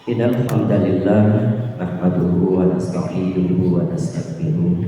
Innal hamdalillah nahmaduhu wa nasta'inuhu wa nastaghfiruh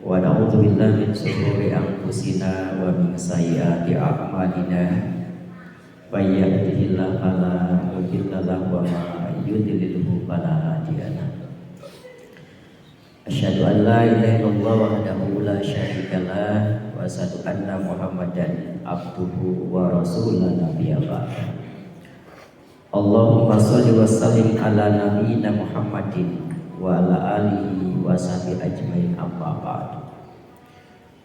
wa na'udzu billahi min shururi anfusina wa min sayyiati a'malina may yahdihillahu fala mudilla lahu wa may yudlilhu fala hadiya lahu. Asyhadu an la ilaha illallah wahdahu la syarika lah wa asyhadu anna Muhammadan abduhu wa rasuluhu nabiyya ba'da. Allahumma sholli wa sallim ala nabiyyina Muhammadin wa ala alihi wa sahbihi ajmain amma ba'du.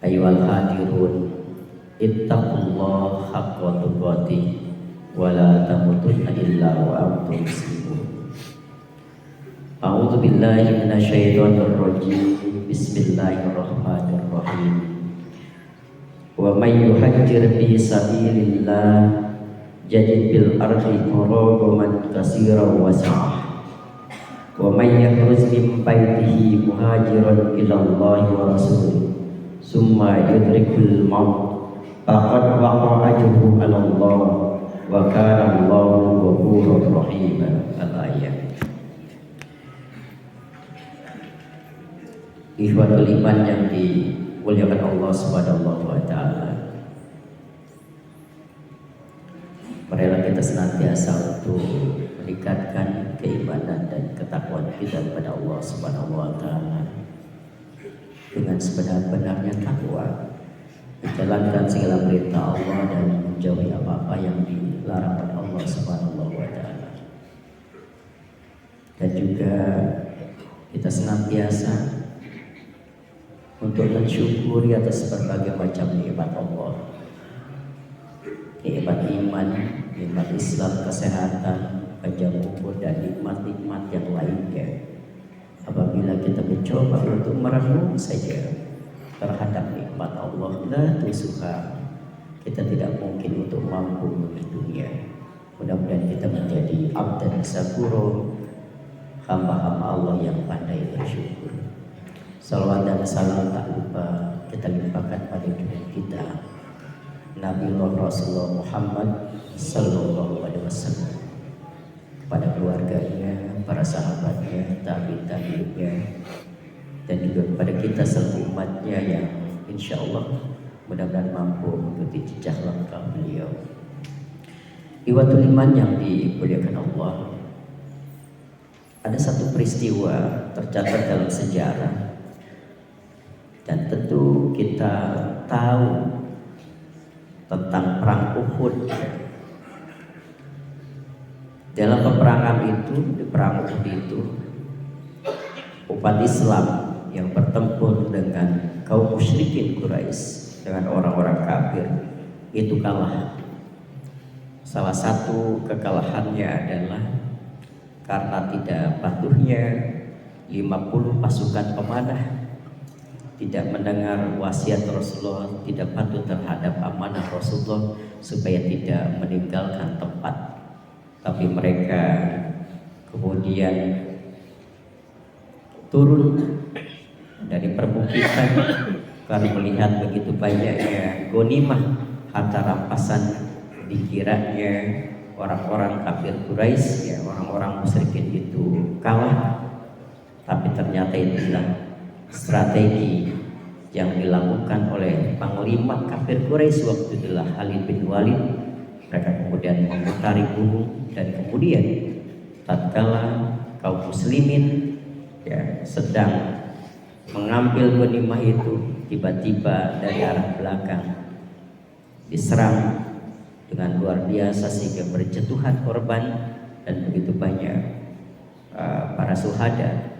Ayyuhal hadirun ittaqullaha haqqa tuqatih wa la tamutunna illa wa antum muslimun. A'udzu billahi minasyaitonir rajim. Bismillahirrahmanirrahim. Wa may yuhajjir fi sabilillah jadid bil ardi muragaman katsiran wa sa'ah wa may yakhruj min baitihi muhajiran ila Allah wa rasulih summa yudrikul maut faqad waqa'a ajruhu 'ala Allah wa kana Allahu ghafurur rahim. Al-ayat. Ikhwatul iman yang dimuliakan Allah Subhanahu wa taala, marilah kita senantiasa untuk meningkatkan keimanan dan ketakwaan kita kepada Allah Subhanahu wa taala dengan sebenar-benarnya takwa, menjalankan segala perintah Allah dan menjauhi apa-apa yang dilarang oleh Allah Subhanahu wa taala. Dan juga kita senantiasa untuk mensyukuri atas berbagai macam nikmat Allah, nikmat iman, nikmat Islam, kesehatan, panjang umur, dan nikmat-nikmat yang lainnya. Apabila kita mencoba untuk merenung saja terhadap nikmat Allah, la tusuha, kita tidak mungkin untuk mampu menghitungnya. Mudah-mudahan kita menjadi abdan syakuro, hamba-hamba Allah yang pandai bersyukur. Salawat dan salam tak lupa kita limpahkan pada junjungan kita Nabi Rasulullah Muhammad Sallallahu Alaihi Wasallam, kepada keluarganya, para sahabatnya, tabi'innya, dan juga kepada kita seluruh umatnya yang insya Allah mudah-mudahan mampu mengikuti jejak langkah beliau. Ikhwatul iman yang dimuliakan Allah, ada satu peristiwa tercatat dalam sejarah, dan tentu kita tahu tentang perang Uhud. Dalam peperangan itu, di perang Uhud itu, umat Islam yang bertempur dengan kaum musyrikin Quraisy, dengan orang-orang kafir, itu kalah. Salah satu kekalahannya adalah karena tidak patuhnya 50 pasukan pemanah, tidak mendengar wasiat Rasulullah, tidak patuh terhadap amanah Rasulullah supaya tidak meninggalkan tempat. Tapi mereka kemudian turun dari perbukitan karena melihat begitu banyaknya ghanimah, harta rampasan. Dikiranya orang-orang kafir Quraisy, ya, orang-orang musyrikin itu kalah, tapi ternyata itulah strategi yang dilakukan oleh panglima kafir Quraisy waktu itulah Khalid bin Walid. Mereka kemudian memutari gunung, dan kemudian tatkala kaum muslimin, ya, sedang mengambil ghanimah itu, tiba-tiba dari arah belakang diserang dengan luar biasa sehingga berjatuhan korban, dan begitu banyak para syuhada.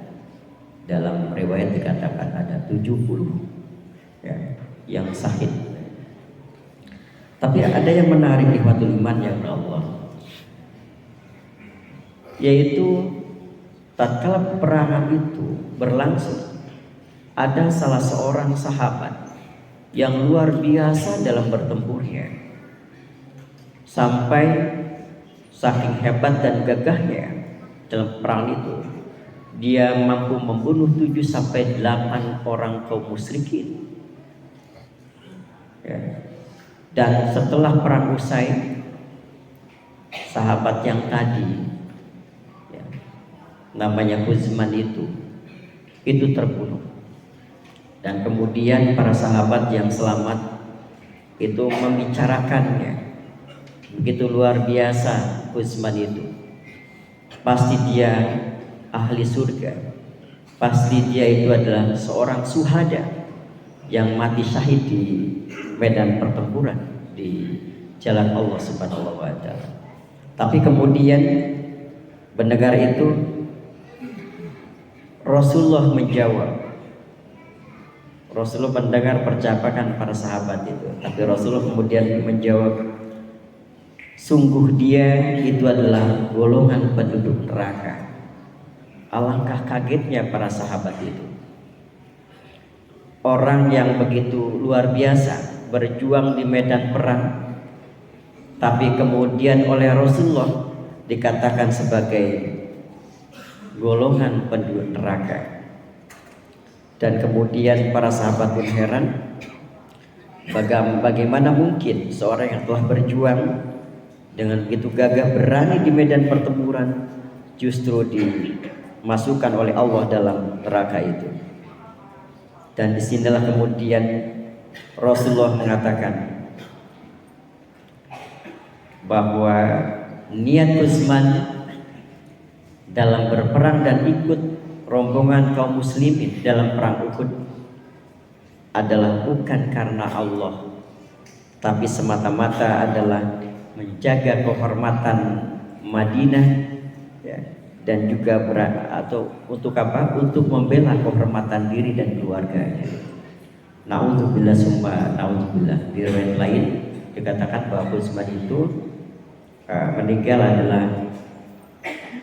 Dalam riwayat dikatakan ada 70, ya, yang syahid. Tapi ada yang menarik di ikhwatul iman yang Allah, yaitu tatkala peperangan itu berlangsung, ada salah seorang sahabat yang luar biasa dalam bertempurnya, sampai saking hebat dan gagahnya dalam perang itu, dia mampu membunuh 7-8 orang kaum musyrikin. Ya. Dan setelah perang usai, sahabat yang tadi namanya Utsman itu terbunuh. Dan kemudian para sahabat yang selamat itu membicarakannya. Begitu luar biasa Utsman itu. Pasti dia ahli surga. Pasti dia itu adalah seorang syuhada yang mati syahid di medan pertempuran di jalan Allah Subhanahu wa taala. Tapi kemudian mendengar itu Rasulullah menjawab. Rasulullah mendengar percakapan para sahabat itu, tapi Rasulullah kemudian menjawab, sungguh dia itu adalah golongan penduduk neraka. Alangkah kagetnya para sahabat itu. Orang yang begitu luar biasa berjuang di medan perang, tapi kemudian oleh Rasulullah dikatakan sebagai golongan penduduk neraka. Dan kemudian para sahabat pun heran, bagaimana mungkin seorang yang telah berjuang dengan begitu gagah berani di medan pertempuran justru dimasukkan oleh Allah dalam neraka itu. Dan disinilah kemudian Rasulullah mengatakan bahwa niat Utsman dalam berperang dan ikut rombongan kaum muslimin dalam perang Uhud adalah bukan karena Allah, tapi semata-mata adalah menjaga kehormatan Madinah, ya, dan juga untuk apa? Untuk membela kehormatan diri dan keluarganya. Naudzubillah summa naudzubillah. Di riwayat lain dikatakan bahwa Utsman itu meninggal adalah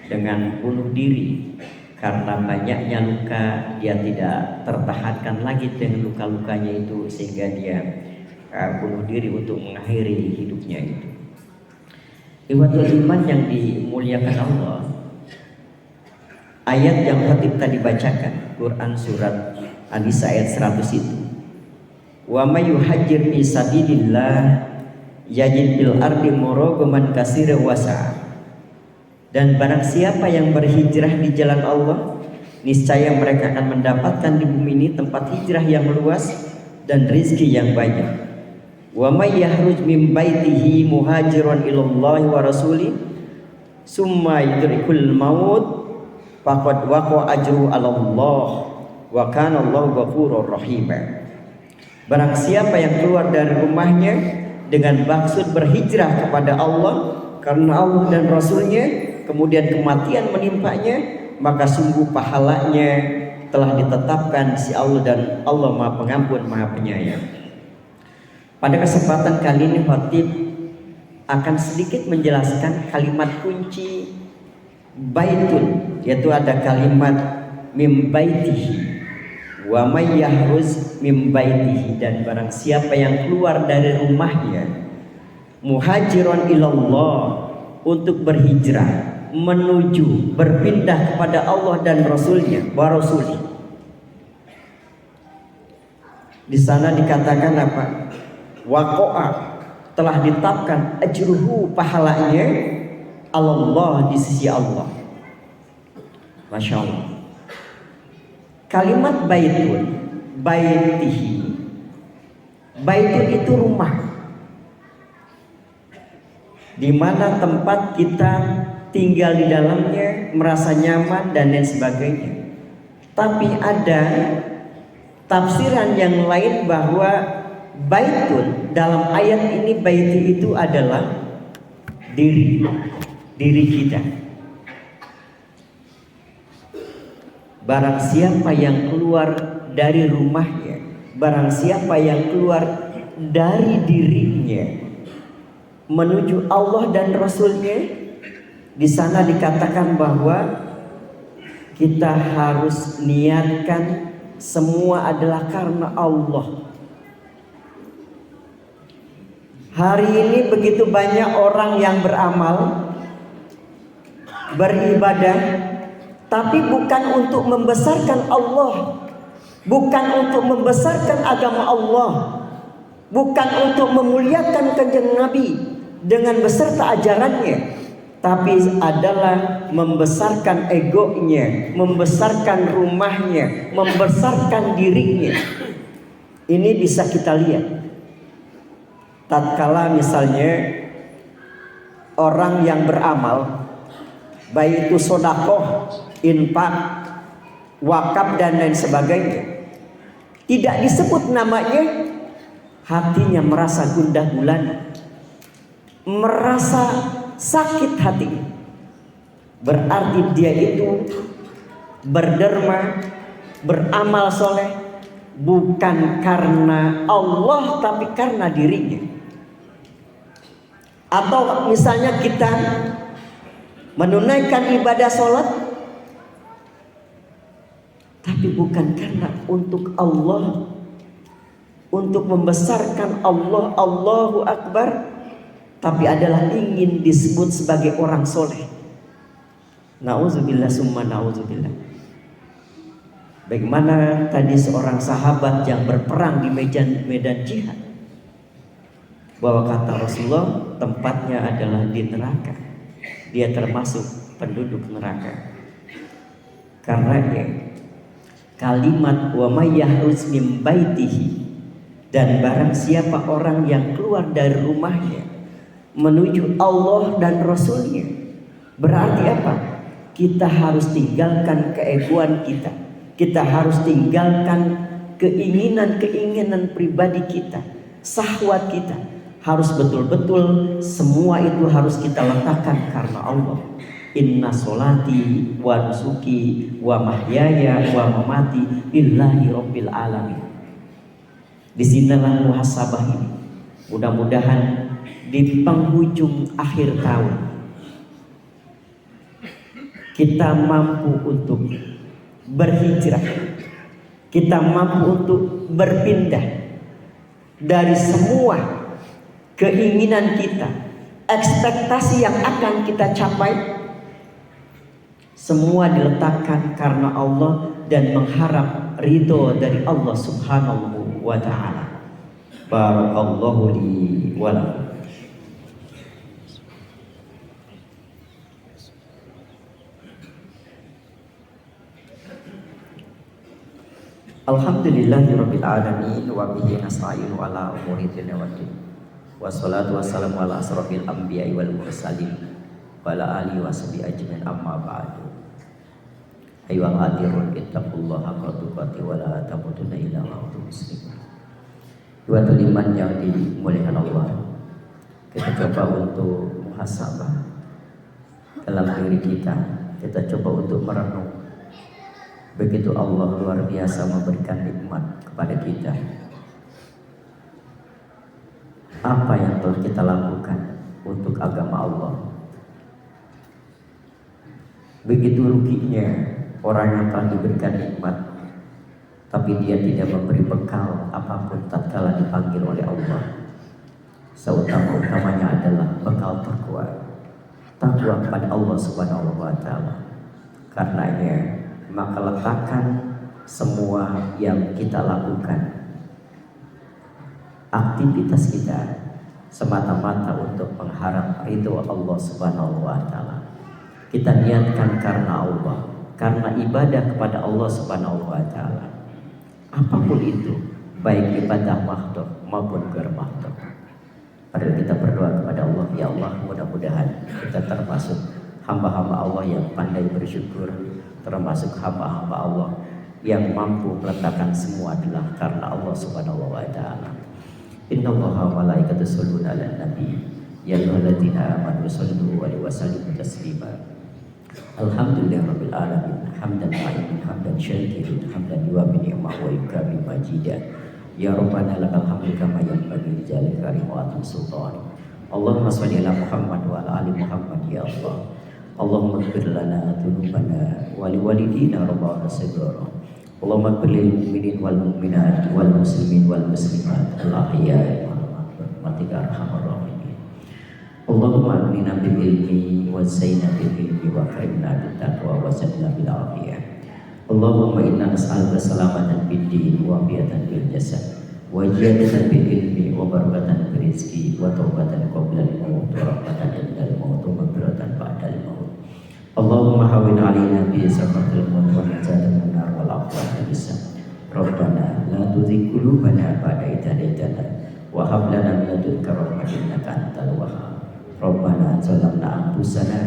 dengan bunuh diri. Karena banyaknya luka, dia tidak tertahankan lagi dengan luka-lukanya itu, sehingga dia bunuh diri untuk mengakhiri hidupnya itu. Ikhwatul iman yang dimuliakan Allah, ayat yang khatib tadi bacakan, Quran surat An-Nisa ayat 100 itu, wa may yuhajjir fi sabilillah yajid bil ardi muragaman katsira wasa. Dan barang siapa yang berhijrah di jalan Allah, niscaya mereka akan mendapatkan di bumi ini tempat hijrah yang luas dan rizki yang banyak. Wa may yahruj min baitihi muhajiran ilallahi wa rasuli summa yudrikul maut faqad waqa ajru 'ala Allah wa kana Allahu ghafurur rahim. Barang siapa yang keluar dari rumahnya dengan maksud berhijrah kepada Allah karena Allah dan Rasulnya, kemudian kematian menimpanya, maka sungguh pahalanya telah ditetapkan si Allah, dan Allah Maha Pengampun, Maha Penyayang. Pada kesempatan kali ini khatib akan sedikit menjelaskan kalimat kunci baitun, yaitu ada kalimat mim baitihi wa may yahruz mim baitihi, dan barang siapa yang keluar dari rumahnya muhajiron ilallah, untuk berhijrah menuju berpindah kepada Allah dan Rasulnya, wa rasuli. Di sana dikatakan apa? Waqa'a, telah ditetapkan ajruhu, pahalanya Allah, di sisi Allah. Masya Allah. Kalimat baitun, baitihi, baitun itu rumah, di mana tempat kita tinggal di dalamnya, merasa nyaman dan lain sebagainya. Tapi ada tafsiran yang lain bahwa baitun dalam ayat ini, baiti itu adalah diri kita. Barang siapa yang keluar dari rumahnya, barang siapa yang keluar dari dirinya menuju Allah dan Rasulnya, di sana dikatakan bahwa kita harus niatkan semua adalah karena Allah. Hari ini begitu banyak orang yang beramal, beribadah, tapi bukan untuk membesarkan Allah, bukan untuk membesarkan agama Allah, bukan untuk memuliakan kanjeng Nabi dengan beserta ajarannya, tapi adalah membesarkan egonya, membesarkan rumahnya, membesarkan dirinya. Ini bisa kita lihat tatkala misalnya orang yang beramal, baik itu sedekah, infak, wakaf dan lain sebagainya, tidak disebut namanya, hatinya merasa gundah gulana, merasa sakit hati, berarti dia itu berderma, beramal soleh bukan karena Allah tapi karena dirinya. Atau misalnya kita menunaikan ibadah sholat tapi bukan karena untuk Allah, untuk membesarkan Allah, Allahu Akbar, tapi adalah ingin disebut sebagai orang soleh. Nauzubillah summa nauzubillah. Bagaimana tadi seorang sahabat yang berperang di medan jihad, bahwa kata Rasulullah tempatnya adalah di neraka, dia termasuk penduduk neraka. Karena kalimat wa may yahruz min baitihi, dan barang siapa orang yang keluar dari rumahnya menuju Allah dan Rasulnya, berarti apa? Kita harus tinggalkan keegoan kita, kita harus tinggalkan keinginan-keinginan pribadi kita, syahwat kita, harus betul-betul semua itu harus kita letakkan karena Allah. Inna solati wa nusuki wa mahyaya wa mamati lillahi rabbil alamin. Disinilah muhasabah ini. Mudah-mudahan di penghujung akhir tahun kita mampu untuk berhijrah, kita mampu untuk berpindah dari semua keinginan kita, ekspektasi yang akan kita capai, semua diletakkan karena Allah dan mengharap ridho dari Allah Subhanahu wa ta'ala. Barakallahu li wa lakum. Alhamdulillahirabbil alamin wa bihi nasta'inu ala umuri dunya waddin. Wassalatu wassalamu ala asrofil anbiya'i wal mursalin wa ala alihi wa sahbihi ajmain, amma ba'du. Ayyuhal hadirun ittaqullaha haqqa tuqatih wa la tamutunna illa wa antum muslimun. Dua iman yang dimuliakan Allah, kita coba untuk muhasabah dalam diri kita. Kita coba untuk merenung. Begitu Allah luar biasa memberikan nikmat kepada kita, apa yang telah kita lakukan untuk agama Allah. Begitu ruginya orang yang telah diberikan nikmat tapi dia tidak memberi bekal apapun tatkala dipanggil oleh Allah. Seutama-utamanya adalah bekal takwa kepada Allah Subhanahu wa ta'ala. Karenanya maka letakkan semua yang kita lakukan, aktivitas kita, semata-mata untuk mengharap ridho Allah Subhanahu wa ta'ala. Kita niatkan karena Allah, karena ibadah kepada Allah Subhanahu wa ta'ala. Apapun itu, baik ibadah mahdhuf maupun ghair mahdhuf. Padahal kita berdoa kepada Allah, ya Allah, mudah-mudahan kita termasuk hamba-hamba Allah yang pandai bersyukur, termasuk hamba-hamba Allah yang mampu meletakkan semua adalah karena Allah Subhanahu wa ta'ala. Innallaha wa malaikatahu yusholluna 'alan nabi ya ayyuhalladzina amanu shollu 'alaihi wa sallimu taslima. Alhamdulillahirabbil alamin, hamdan ma'imin, hamdan syakirin, hamdan yuwafi ni'mahu wa yukafi majidah. Ya Rabbana lakal hamdu kama yanbaghi li jalali karim wa atim sultan. Allahumma shalli ala Muhammad wa ala ali Muhammad ya Allah. Allahumma ighfir lana dzunubana wa liwalidina rabbana saghara. Allahumma ighfir lil mu'minin wal mu'minat wal muslimin wal muslimat al ahya'i wal amwat arhamar rahimin. Allahumma amina bil ilmi wa zayyina bil ilmi wa akrimna bit taqwa wa zayyina bil afiyah. Allahumma inna nas'aluka salamatan fid din wa afiyatan fil jasad wa ziyadatan bil ilmi wa barakatan fil rizqi wa taubatan qabla al maut wa rahmatan indal maut wa maghfiratan ba'da. علينا به سخط الموت ونجاة من النار والعفو عن الحساب ربنا لا تزغ قلوبنا بعد إذ هديتنا وهب لنا من لدنك رحمة إنك أنت الوهاب ربنا ظلمنا أنفسنا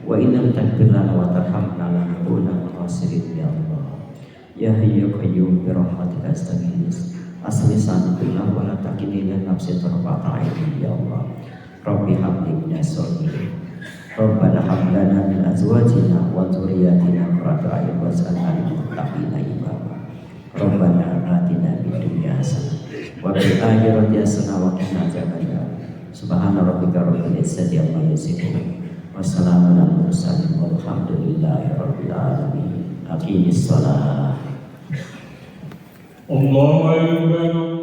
وإن لم تغفر لنا وترحمنا لنكونن من الخاسرين يا الله يا حي يا قيوم برحمتك أستغيث أصلح لساني كله ولا تكلني إلى نفسي طرفة عين يا الله ربي هب لي من الصالحين ربنا هب لنا من أزواجنا وذرياتنا قرة أعين واجعلنا للمتقين إماما ربنا آتنا في الدنيا حسنة وفي الآخرة حسنة وقنا عذاب النار سبحان ربك رب العزة عما يصفون وسلام على المرسلين والحمد لله رب العالمين أقيم الصلاة الله أكبر